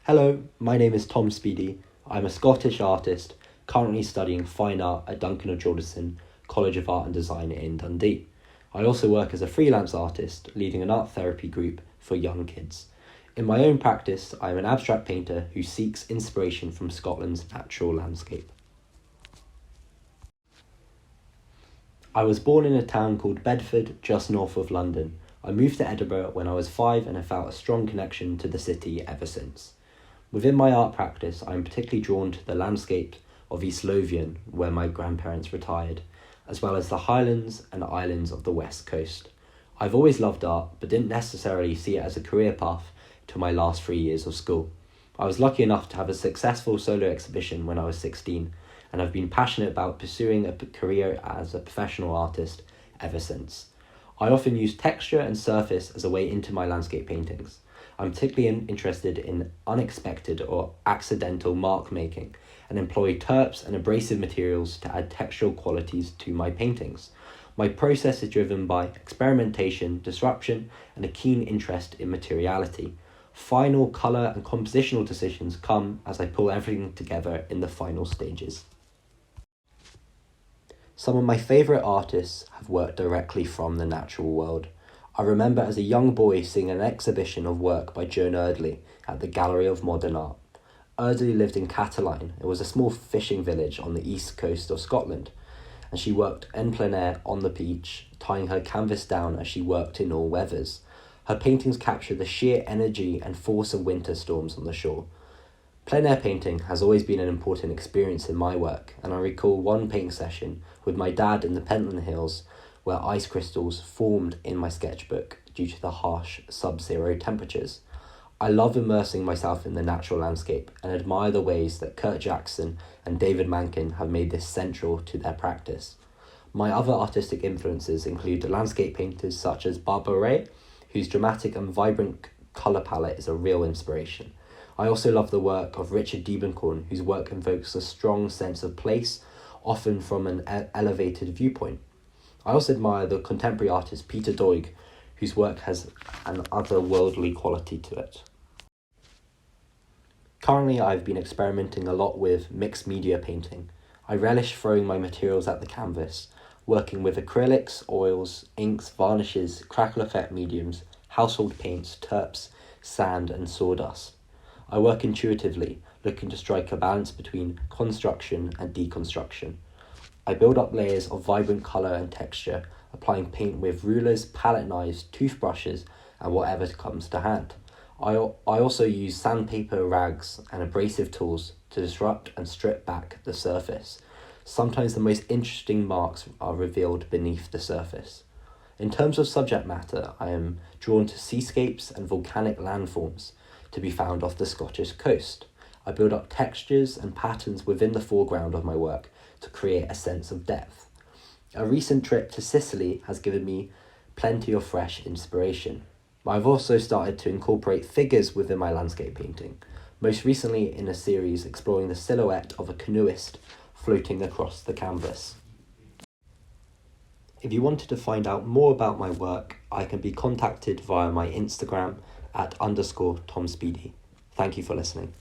Hello, my name is Tom Speedy. I'm a Scottish artist currently studying fine art at Duncan of Jordanson College of Art and Design in Dundee. I also work as a freelance artist leading an art therapy group for young kids. In my own practice, I am an abstract painter who seeks inspiration from Scotland's natural landscape. I was born in a town called Bedford, just north of London. I moved to Edinburgh when I was 5 and have felt a strong connection to the city ever since. Within my art practice, I am particularly drawn to the landscape of East Lothian, where my grandparents retired, as well as the highlands and islands of the west coast. I've always loved art, but didn't necessarily see it as a career path till my last 3 years of school. I was lucky enough to have a successful solo exhibition when I was 16, and I've been passionate about pursuing a career as a professional artist ever since. I often use texture and surface as a way into my landscape paintings. I'm particularly interested in unexpected or accidental mark making and employ terps and abrasive materials to add textural qualities to my paintings. My process is driven by experimentation, disruption, and a keen interest in materiality. Final colour and compositional decisions come as I pull everything together in the final stages. Some of my favourite artists have worked directly from the natural world. I remember as a young boy seeing an exhibition of work by Joan Erdley at the Gallery of Modern Art. Erdley lived in Cataline. It was a small fishing village on the east coast of Scotland, and she worked en plein air on the beach, tying her canvas down as she worked in all weathers. Her paintings capture the sheer energy and force of winter storms on the shore. Plein air painting has always been an important experience in my work, and I recall one painting session with my dad in the Pentland Hills where ice crystals formed in my sketchbook due to the harsh sub-zero temperatures. I love immersing myself in the natural landscape and admire the ways that Kurt Jackson and David Mankin have made this central to their practice. My other artistic influences include landscape painters such as Barbara Ray, whose dramatic and vibrant colour palette is a real inspiration. I also love the work of Richard Diebenkorn, whose work invokes a strong sense of place, often from an elevated viewpoint. I also admire the contemporary artist Peter Doig, whose work has an otherworldly quality to it. Currently, I've been experimenting a lot with mixed media painting. I relish throwing my materials at the canvas, working with acrylics, oils, inks, varnishes, crackle effect mediums, household paints, terps, sand and sawdust. I work intuitively, looking to strike a balance between construction and deconstruction. I build up layers of vibrant colour and texture, applying paint with rulers, palette knives, toothbrushes, and whatever comes to hand. I also use sandpaper, rags, and abrasive tools to disrupt and strip back the surface. Sometimes the most interesting marks are revealed beneath the surface. In terms of subject matter, I am drawn to seascapes and volcanic landforms to be found off the Scottish coast. I build up textures and patterns within the foreground of my work to create a sense of depth. A recent trip to Sicily has given me plenty of fresh inspiration. I've also started to incorporate figures within my landscape painting, most recently in a series exploring the silhouette of a canoeist floating across the canvas. If you wanted to find out more about my work, I can be contacted via my Instagram @_TomSpeedy. Thank you for listening.